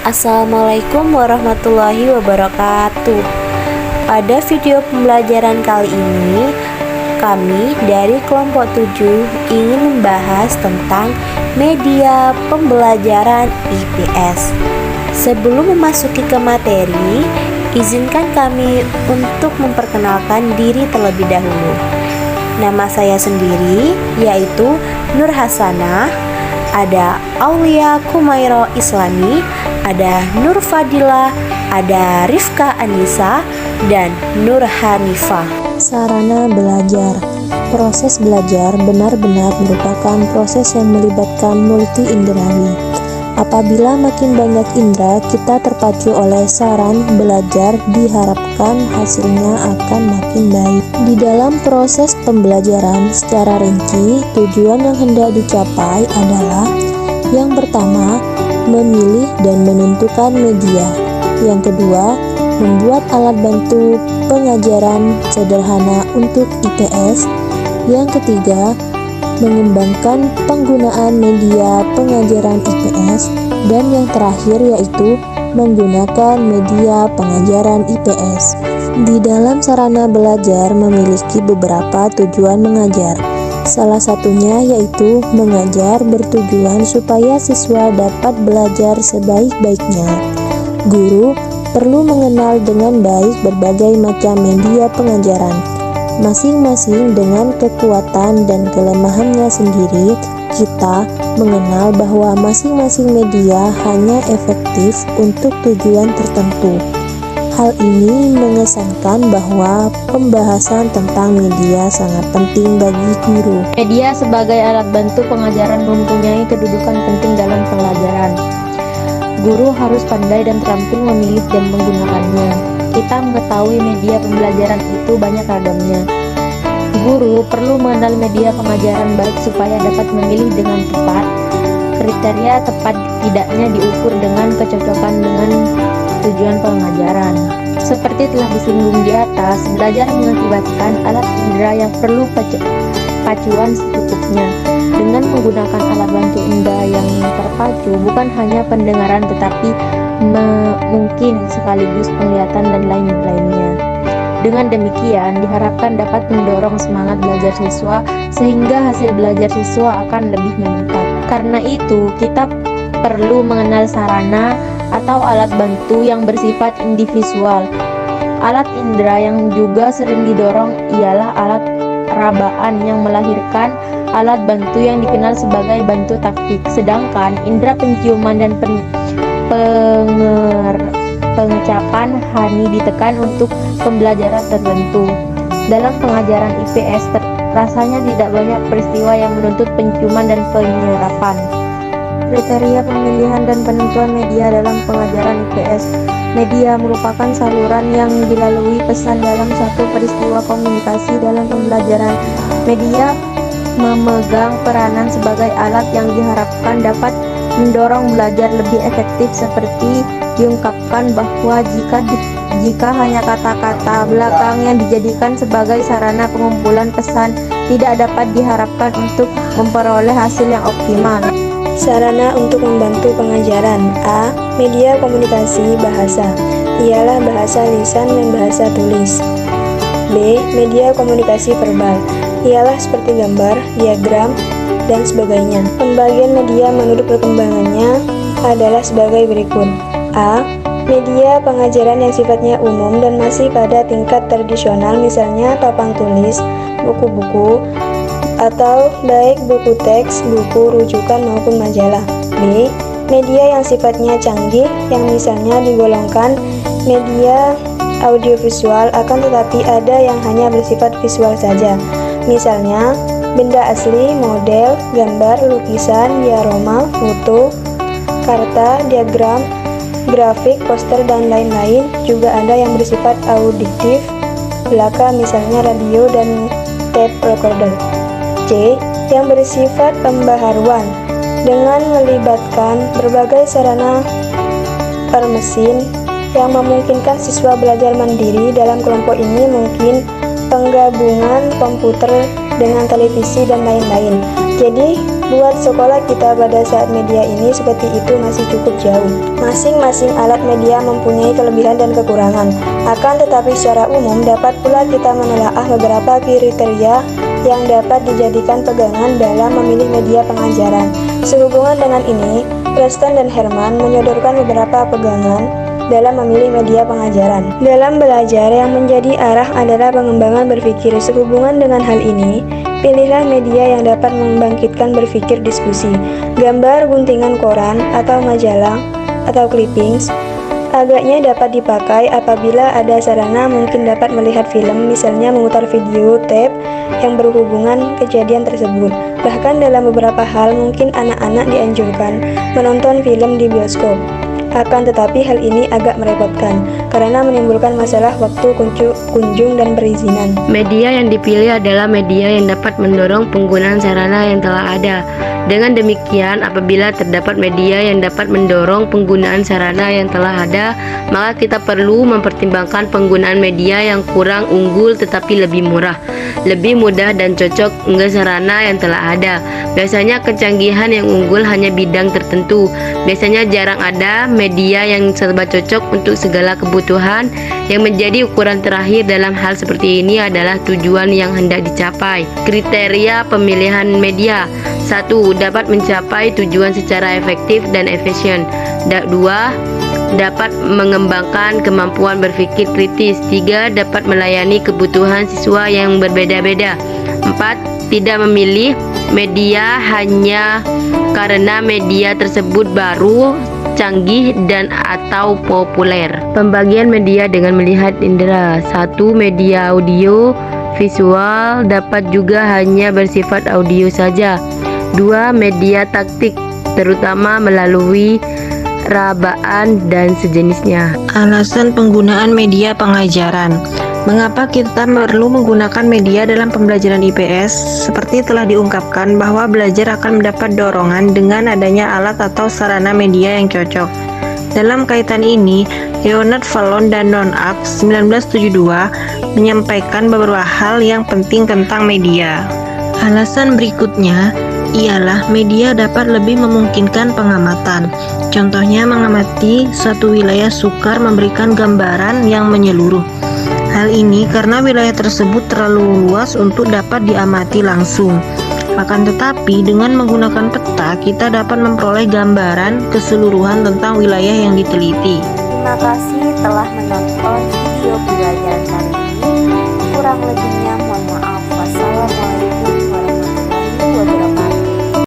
Assalamualaikum warahmatullahi wabarakatuh. Pada video pembelajaran kali ini, kami dari kelompok 7 ingin membahas tentang media pembelajaran IPS. Sebelum memasuki ke materi, izinkan kami untuk memperkenalkan diri terlebih dahulu. Nama saya sendiri yaitu Nur Hasanah, ada Aulia Kumairo Islami, ada Nur Fadila, ada Rifka Anissa, dan Nur Hanifah. Sarana belajar. Proses belajar benar-benar merupakan proses yang melibatkan multi indrawi. Apabila makin banyak indera kita terpacu oleh saran belajar, diharapkan hasilnya akan makin baik. Di dalam proses pembelajaran secara rinci, tujuan yang hendak dicapai adalah: yang pertama, memilih dan menentukan media. Yang kedua, membuat alat bantu pengajaran sederhana untuk IPS. Yang ketiga, mengembangkan penggunaan media pengajaran IPS. Dan yang terakhir yaitu menggunakan media pengajaran IPS. Di dalam sarana belajar memiliki beberapa tujuan mengajar. Salah satunya yaitu mengajar bertujuan supaya siswa dapat belajar sebaik-baiknya. Guru perlu mengenal dengan baik berbagai macam media pengajaran, masing-masing dengan kekuatan dan kelemahannya sendiri. Kita mengenal bahwa masing-masing media hanya efektif untuk tujuan tertentu. Hal ini mengesankan bahwa pembahasan tentang media sangat penting bagi guru. Media sebagai alat bantu pengajaran mempunyai kedudukan penting dalam pelajaran. Guru harus pandai dan terampil memilih dan menggunakannya. Kita mengetahui media pembelajaran itu banyak ragamnya. Guru perlu mengenal media pengajaran baik supaya dapat memilih dengan tepat. Kriteria tepat tidaknya diukur dengan kecocokan dengan tujuan pengajaran. Seperti telah disinggung di atas, belajar mengakibatkan alat indera yang perlu pacuan secukupnya. Dengan menggunakan alat bantu indera yang terpacu, bukan hanya pendengaran tetapi mungkin sekaligus penglihatan dan lain-lainnya. Dengan demikian, diharapkan dapat mendorong semangat belajar siswa sehingga hasil belajar siswa akan lebih meningkat. Karena itu, kita perlu mengenal sarana atau alat bantu yang bersifat individual. Alat indera yang juga sering didorong ialah alat rabaan yang melahirkan alat bantu yang dikenal sebagai bantu taktik. Sedangkan indera penciuman dan pengecapan hanya ditekan untuk pembelajaran tertentu. Dalam pengajaran IPS rasanya tidak banyak peristiwa yang menuntut penciuman dan penyerapan. Kriteria pemilihan dan penentuan media dalam pengajaran IPS. Media merupakan saluran yang dilalui pesan dalam satu peristiwa komunikasi dalam pembelajaran. Media memegang peranan sebagai alat yang diharapkan dapat mendorong belajar lebih efektif, seperti diungkapkan bahwa jika hanya kata-kata belakang yang dijadikan sebagai sarana pengumpulan pesan tidak dapat diharapkan untuk memperoleh hasil yang optimal. Sarana untuk membantu pengajaran. A. Media komunikasi bahasa, ialah bahasa lisan dan bahasa tulis. B. Media komunikasi verbal, ialah seperti gambar, diagram, dan sebagainya. Pembagian media menurut perkembangannya adalah sebagai berikut. A. Media pengajaran yang sifatnya umum dan masih pada tingkat tradisional, misalnya papan tulis, buku-buku, atau baik buku teks, buku rujukan maupun majalah. B. Media yang sifatnya canggih, yang misalnya digolongkan media audiovisual, akan tetapi ada yang hanya bersifat visual saja, misalnya benda asli, model, gambar, lukisan, diorama, foto, karta, diagram, grafik, poster, dan lain-lain. Juga ada yang bersifat auditif belaka, misalnya radio dan tape recorder. C. Yang bersifat pembaharuan, dengan melibatkan berbagai sarana permesin yang memungkinkan siswa belajar mandiri. Dalam kelompok ini mungkin penggabungan komputer dengan televisi dan lain-lain. Jadi, buat sekolah kita pada saat media ini seperti itu masih cukup jauh. Masing-masing alat media mempunyai kelebihan dan kekurangan. Akan tetapi secara umum dapat pula kita menelaah beberapa kriteria yang dapat dijadikan pegangan dalam memilih media pengajaran. Sehubungan dengan ini, Preston dan Herman menyodorkan beberapa pegangan dalam memilih media pengajaran. Dalam belajar, yang menjadi arah adalah pengembangan berpikir. Sehubungan dengan hal ini, pilihlah media yang dapat membangkitkan berpikir diskusi. Gambar, guntingan koran, atau majalah, atau clippings, agaknya dapat dipakai apabila ada sarana mungkin dapat melihat film, misalnya memutar video tape yang berhubungan kejadian tersebut. Bahkan dalam beberapa hal mungkin anak-anak dianjurkan menonton film di bioskop. Akan tetapi hal ini agak merepotkan karena menimbulkan masalah waktu kunjung dan perizinan. Media yang dipilih adalah media yang dapat mendorong penggunaan sarana yang telah ada. Dengan demikian, apabila terdapat media yang dapat mendorong penggunaan sarana yang telah ada, maka kita perlu mempertimbangkan penggunaan media yang kurang unggul tetapi lebih murah, lebih mudah dan cocok dengan sarana yang telah ada. Biasanya kecanggihan yang unggul hanya bidang tertentu. Biasanya jarang ada media yang serba cocok untuk segala kebutuhan. Yang menjadi ukuran terakhir dalam hal seperti ini adalah tujuan yang hendak dicapai. Kriteria pemilihan media: 1. Dapat mencapai tujuan secara efektif dan efisien. 2. Dapat mengembangkan kemampuan berpikir kritis. 3. Dapat melayani kebutuhan siswa yang berbeda-beda. 4. Tidak memilih media hanya karena media tersebut baru, canggih, dan atau populer. Pembagian media dengan melihat indera. 1. Media audio visual dapat juga hanya bersifat audio saja. 2. Media taktik, terutama melalui rabaan dan sejenisnya. Alasan penggunaan media pengajaran. Mengapa kita perlu menggunakan media dalam pembelajaran IPS? Seperti telah diungkapkan bahwa belajar akan mendapat dorongan dengan adanya alat atau sarana media yang cocok. Dalam kaitan ini, Leonard Fallon dan Don Axe 1972 menyampaikan beberapa hal yang penting tentang media. Alasan berikutnya ialah media dapat lebih memungkinkan pengamatan. Contohnya mengamati suatu wilayah sukar memberikan gambaran yang menyeluruh. Hal ini karena wilayah tersebut terlalu luas untuk dapat diamati langsung. Akan tetapi dengan menggunakan peta kita dapat memperoleh gambaran keseluruhan tentang wilayah yang diteliti. Terima kasih telah menonton video pembelajaran kali ini. Kurang lebihnya mohon maaf. Wassalamualaikum.